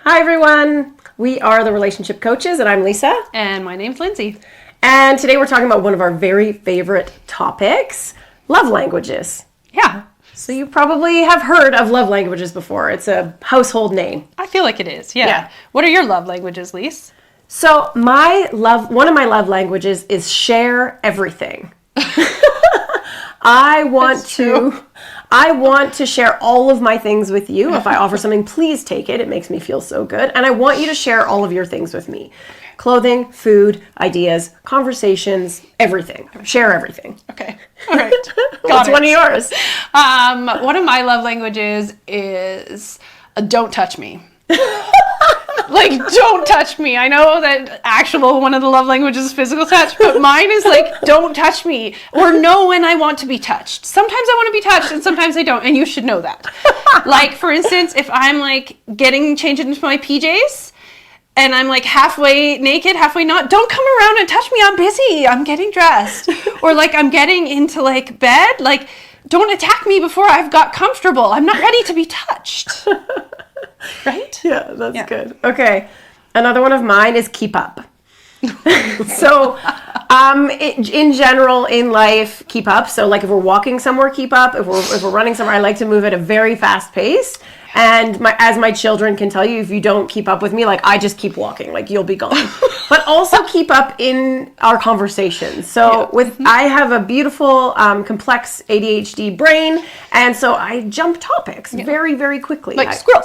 Hi, everyone. We are the Relationship Coaches, and I'm Lisa. And my name's Lindsay. And today we're talking about one of our very favorite topics, love languages. Yeah. So you probably have heard of love languages before. It's a household name. I feel like it is, yeah. Yeah. What are your love languages, Lise? So one of my love languages is share everything. I want to share all of my things with you. If I offer something, please take it. It makes me feel so good. And I want you to share all of your things with me. Clothing, food, ideas, conversations, everything. Share everything. Okay. All right. What's one of yours? One of my love languages is don't touch me. Like, don't touch me. I know that one of the love languages is physical touch, but mine is like, don't touch me, or know when I want to be touched. Sometimes I want to be touched and sometimes I don't, and you should know that. Like, for instance, if I'm like changing into my PJs and I'm like halfway naked, halfway not, don't come around and touch me. I'm busy. I'm getting dressed. Or like I'm getting into like bed, like don't attack me before I've got comfortable. I'm not ready to be touched. Right? Yeah, that's good. Okay. Another one of mine is keep up. So, in general, in life, keep up. So, like, if we're walking somewhere, keep up. If we're running somewhere, I like to move at a very fast pace. And as my children can tell you, if you don't keep up with me, like, I just keep walking, like, you'll be gone. But also keep up in our conversations. So I have a beautiful, complex ADHD brain, and so I jump topics very, very quickly. Like scroll.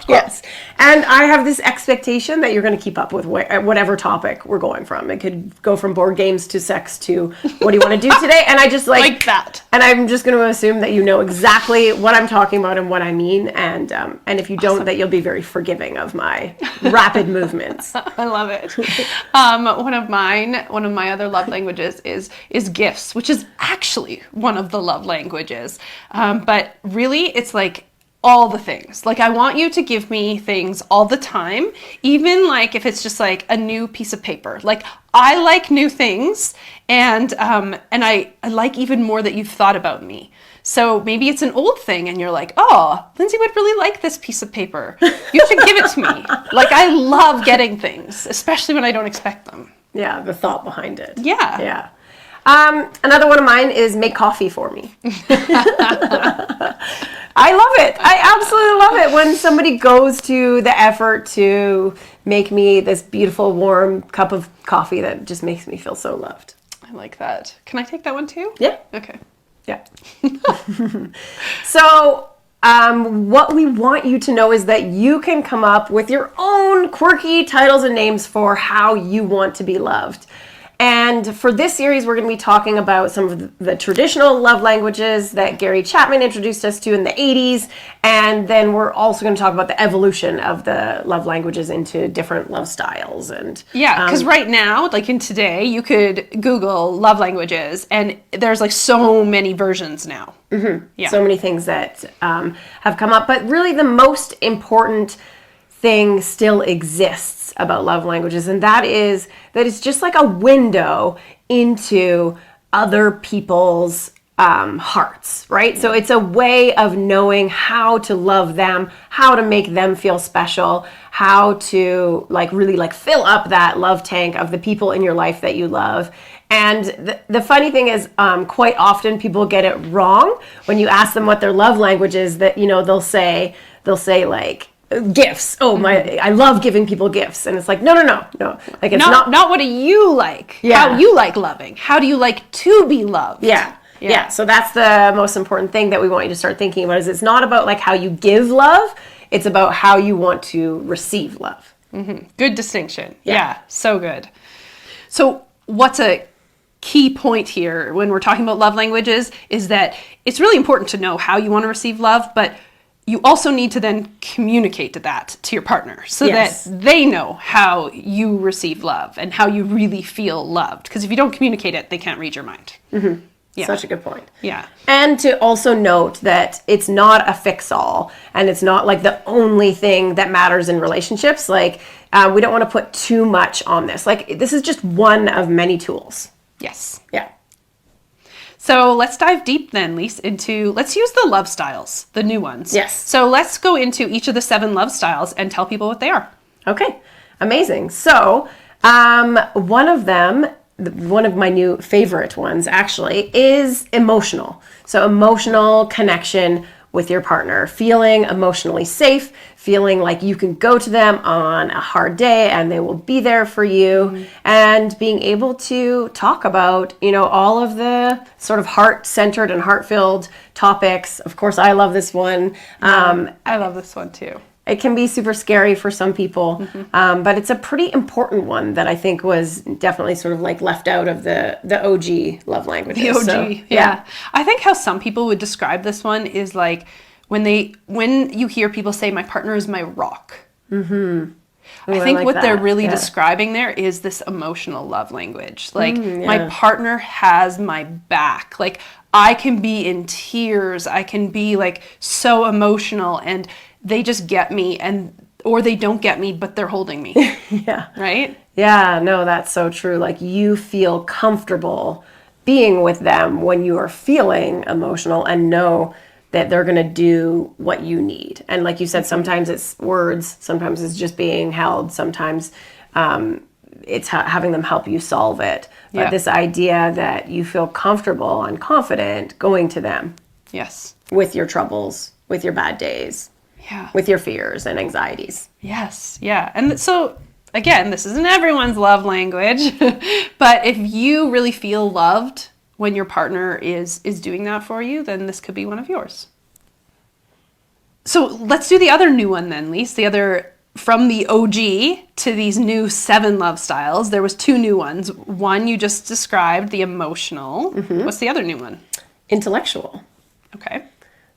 Yes. And I have this expectation that you're going to keep up with whatever topic we're going from. It could go from board games to sex to what do you want to do today? And I just like that. And I'm just going to assume that you know exactly what I'm talking about and what I mean. And if you don't, that you'll be very forgiving of my rapid movements. I love it. One of my other love languages is gifts, which is actually one of the love languages. But really, it's like all the things. Like, I want you to give me things all the time, even like if it's just like a new piece of paper. Like, I like new things, and I like even more that you've thought about me. So maybe it's an old thing and you're like, oh, Lindsay would really like this piece of paper. You should give it to me. Like, I love getting things, especially when I don't expect them. Yeah, the thought behind it. Yeah. Yeah. Another one of mine is make coffee for me. I love it. I absolutely love it when somebody goes to the effort to make me this beautiful, warm cup of coffee that just makes me feel so loved. I like that. Can I take that one too? Yeah. Okay. Yeah. So, what we want you to know is that you can come up with your own quirky titles and names for how you want to be loved. And for this series, we're going to be talking about some of the traditional love languages that Gary Chapman introduced us to in the 80s. And then we're also going to talk about the evolution of the love languages into different love styles. And yeah, because right now, like in today, you could Google love languages and there's like so many versions now. Mm-hmm. Yeah. So many things that have come up. But really the most important thing still exists about love languages, and that is that it's just like a window into other people's hearts, right? So it's a way of knowing how to love them, how to make them feel special, how to like really like fill up that love tank of the people in your life that you love. And the funny thing is, quite often people get it wrong when you ask them what their love language is. That, you know, they'll say like gifts. Oh, I love giving people gifts. And it's like, no. Like, it's not what do you like? Yeah. How you like loving? How do you like to be loved? Yeah. So that's the most important thing that we want you to start thinking about, is it's not about like how you give love. It's about how you want to receive love. Mm-hmm. Good distinction. Yeah. So good. So what's a key point here when we're talking about love languages is that it's really important to know how you want to receive love, but you also need to then communicate that to your partner so that they know how you receive love and how you really feel loved. Because if you don't communicate it, they can't read your mind. Mm-hmm. Yeah. Such a good point. Yeah. And to also note that it's not a fix-all, and it's not like the only thing that matters in relationships. Like, we don't want to put too much on this. Like, this is just one of many tools. Yes. Yeah. So let's dive deep then, Lise, let's use the love styles, the new ones. Yes. So let's go into each of the 7 love styles and tell people what they are. Okay, amazing. So one of them, one of my new favorite ones actually, is emotional. So emotional connection with your partner, feeling emotionally safe, feeling like you can go to them on a hard day and they will be there for you, and being able to talk about, all of the sort of heart-centered and heart-filled topics. Of course, I love this one. I love this one too. It can be super scary for some people, but it's a pretty important one that I think was definitely sort of like left out of the OG love languages. The OG, So, yeah. I think how some people would describe this one is like when you hear people say, my partner is my rock. Ooh, I think like what they're that. really Yeah. describing there is this emotional love language. Like, my partner has my back. Like, I can be in tears. I can be like so emotional, and they just get me, or they don't get me, but they're holding me. Yeah. Right? Yeah, no, that's so true. Like you feel comfortable being with them when you are feeling emotional and know that they're going to do what you need. And like you said, sometimes it's words, sometimes it's just being held, sometimes it's having them help you solve it. But Yeah. this idea that you feel comfortable and confident going to them Yes. with your troubles, with your bad days, Yeah. with your fears and anxieties. Yes. Yeah. And so, again, this isn't everyone's love language, but if you really feel loved when your partner is doing that for you, then this could be one of yours. So let's do the other new one then, Lise. The other, from the OG to these new 7 love styles, there was 2 new ones. One you just described, the emotional. What's the other new one? Intellectual. Okay.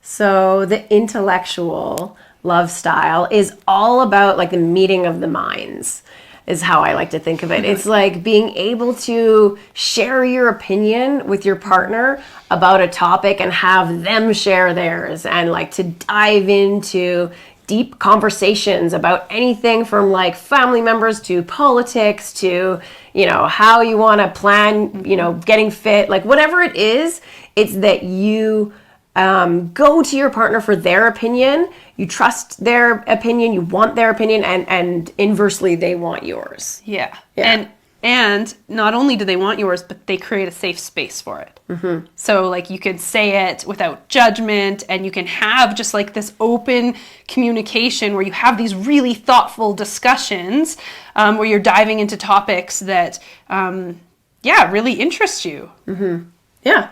So the intellectual love style is all about like the meeting of the minds, is how I like to think of it. It's like being able to share your opinion with your partner about a topic and have them share theirs, and like to dive into deep conversations about anything from like family members to politics to, how you want to plan, getting fit, like whatever it is, it's that you go to your partner for their opinion, you trust their opinion, you want their opinion, and inversely they want yours. Yeah. Yeah. And not only do they want yours, but they create a safe space for it. So like you can say it without judgment, and you can have just like this open communication where you have these really thoughtful discussions where you're diving into topics that, really interest you. Yeah.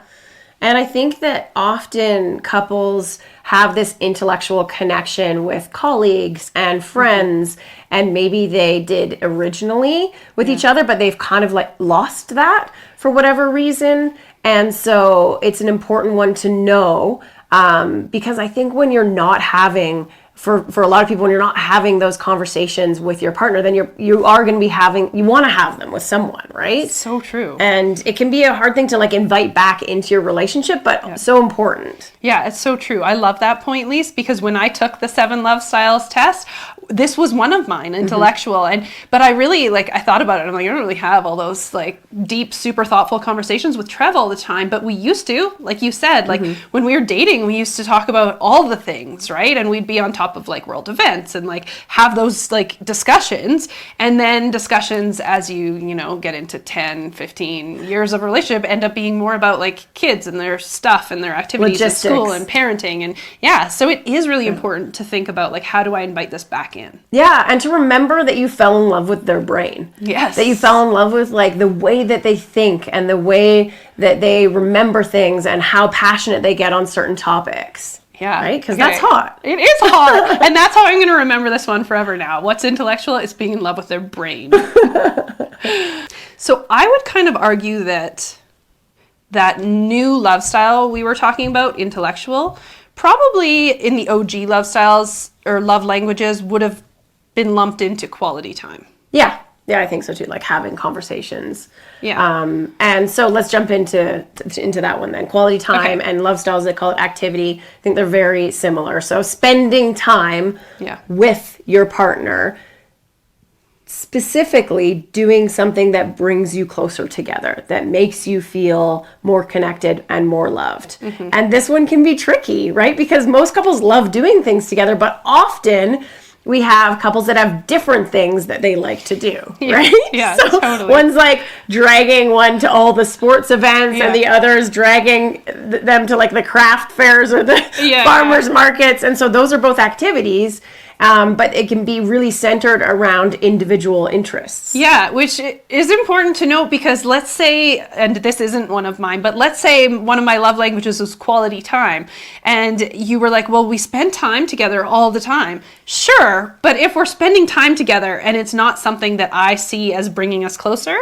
And I think that often couples have this intellectual connection with colleagues and friends, and maybe they did originally with each other, but they've kind of like lost that for whatever reason. And so it's an important one to know, because I think when you're not having, for a lot of people, when you're not having those conversations with your partner, then you are going to be you want to have them with someone, right? So true. And it can be a hard thing to like invite back into your relationship, but so important. Yeah, it's so true. I love that point, Lise, because when I took the 7 love styles test, this was one of mine, intellectual. But I really, I thought about it, and I'm like, I don't really have all those, deep, super thoughtful conversations with Trev all the time, but we used to, like you said, when we were dating, we used to talk about all the things, right? And we'd be on top of, world events and, have those, discussions. And then discussions as you get into 10, 15 years of a relationship end up being more about, kids and their stuff and their activities at school and parenting. And, yeah, so it is really important to think about, how do I invite this back in? Yeah, and to remember that you fell in love with their brain. Yes. That you fell in love with the way that they think and the way that they remember things and how passionate they get on certain topics. Yeah. Right? Because that's hot. It is hot. And that's how I'm going to remember this one forever now. What's intellectual is being in love with their brain. So I would kind of argue that new love style we were talking about, intellectual, probably in the OG love styles or love languages would have been lumped into quality time. Yeah. Yeah, I think so too. Having conversations. Yeah. And so let's jump into that one then. Quality time and love styles, they call it activity. I think they're very similar. So spending time with your partner, specifically doing something that brings you closer together, that makes you feel more connected and more loved. And this one can be tricky, right? Because most couples love doing things together, but often we have couples that have different things that they like to do, right? Yeah, so totally. one's like dragging one to all the sports events and the other's dragging them to like the craft fairs or the farmers markets. And so those are both activities. But it can be really centered around individual interests. Yeah, which is important to note because let's say, and this isn't one of mine, but let's say one of my love languages was quality time. And you were like, well, we spend time together all the time. Sure, but if we're spending time together and it's not something that I see as bringing us closer,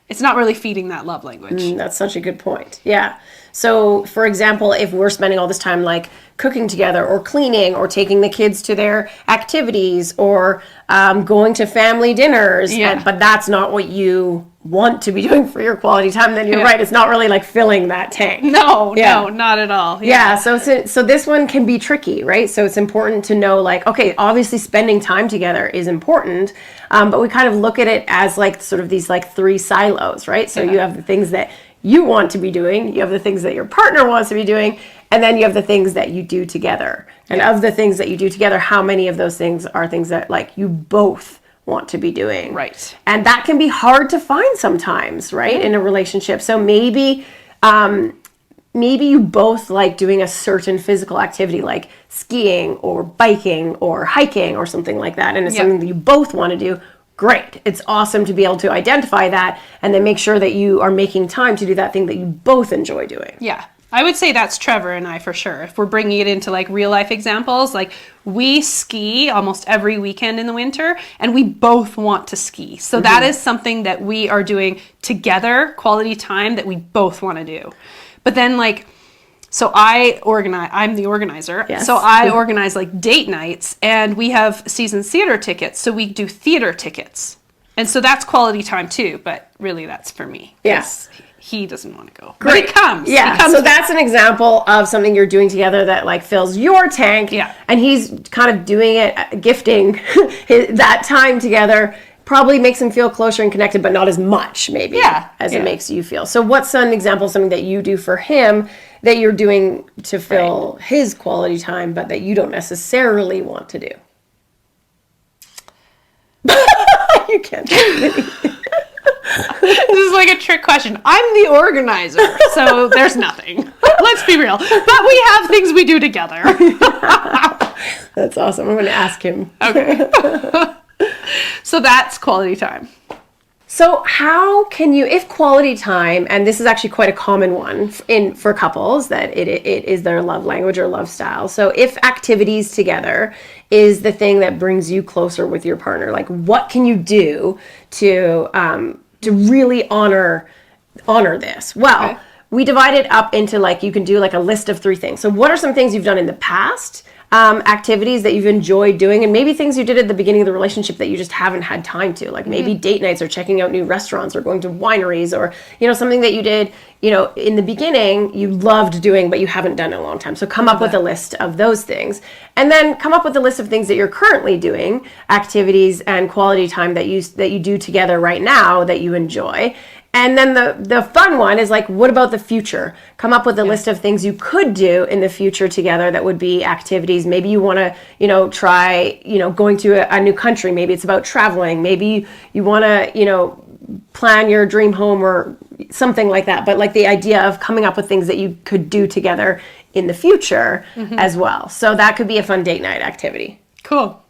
it's not really feeding that love language. That's such a good point. Yeah. So, for example, if we're spending all this time like cooking together or cleaning or taking the kids to their activities or going to family dinners, but that's not what you want to be doing for your quality time, then you're right. It's not really like filling that tank. No, not at all. Yeah. So this one can be tricky, right? So it's important to know like, okay, obviously spending time together is important, but we kind of look at it as like sort of these like three silos, right? So you have the things that you want to be doing, you have the things that your partner wants to be doing, and then you have the things that you do together. And of the things that you do together, how many of those things are things that like you both want to be doing? Right. And that can be hard to find sometimes, right, in a relationship. So maybe you both like doing a certain physical activity like skiing or biking or hiking or something like that, and it's something that you both want to do. Great. It's awesome to be able to identify that and then make sure that you are making time to do that thing that you both enjoy doing. Yeah. I would say that's Trevor and I for sure. If we're bringing it into like real life examples, like we ski almost every weekend in the winter and we both want to ski. So that is something that we are doing together, quality time that we both want to do. But then like, so I'm the organizer. Yes. So I organize like date nights and we have season theater tickets. So we do theater tickets. And so that's quality time too, but really that's for me. Yes. He doesn't want to go. Great. But he comes. Yeah. He comes so that's an example of something you're doing together that like fills your tank. Yeah. And he's kind of doing it, gifting that time together. Probably makes him feel closer and connected, but not as much maybe as it makes you feel. So what's an example of something that you do for him that you're doing to fill his quality time, but that you don't necessarily want to do? You can't. This is like a trick question. I'm the organizer, so there's nothing. Let's be real. But we have things we do together. That's awesome. I'm going to ask him. Okay. So that's quality time. So how can you, if quality time, and this is actually quite a common one for couples, that it is their love language or love style. So if activities together is the thing that brings you closer with your partner, like what can you do to really honor this? Well, we divide it up into like, you can do like a list of 3 things. So what are some things you've done in the past? Activities that you've enjoyed doing, and maybe things you did at the beginning of the relationship that you just haven't had time to, like maybe date nights or checking out new restaurants or going to wineries, or something that you did in the beginning you loved doing but you haven't done in a long time. So come up with a list of those things, and then come up with a list of things that you're currently doing, activities and quality time that you do together right now that you enjoy. And then the fun one is like, what about the future? Come up with a list of things you could do in the future together that would be activities. Maybe you want to, try, going to a new country. Maybe it's about traveling. Maybe you want to, plan your dream home or something like that. But like the idea of coming up with things that you could do together in the future as well. So that could be a fun date night activity. Cool.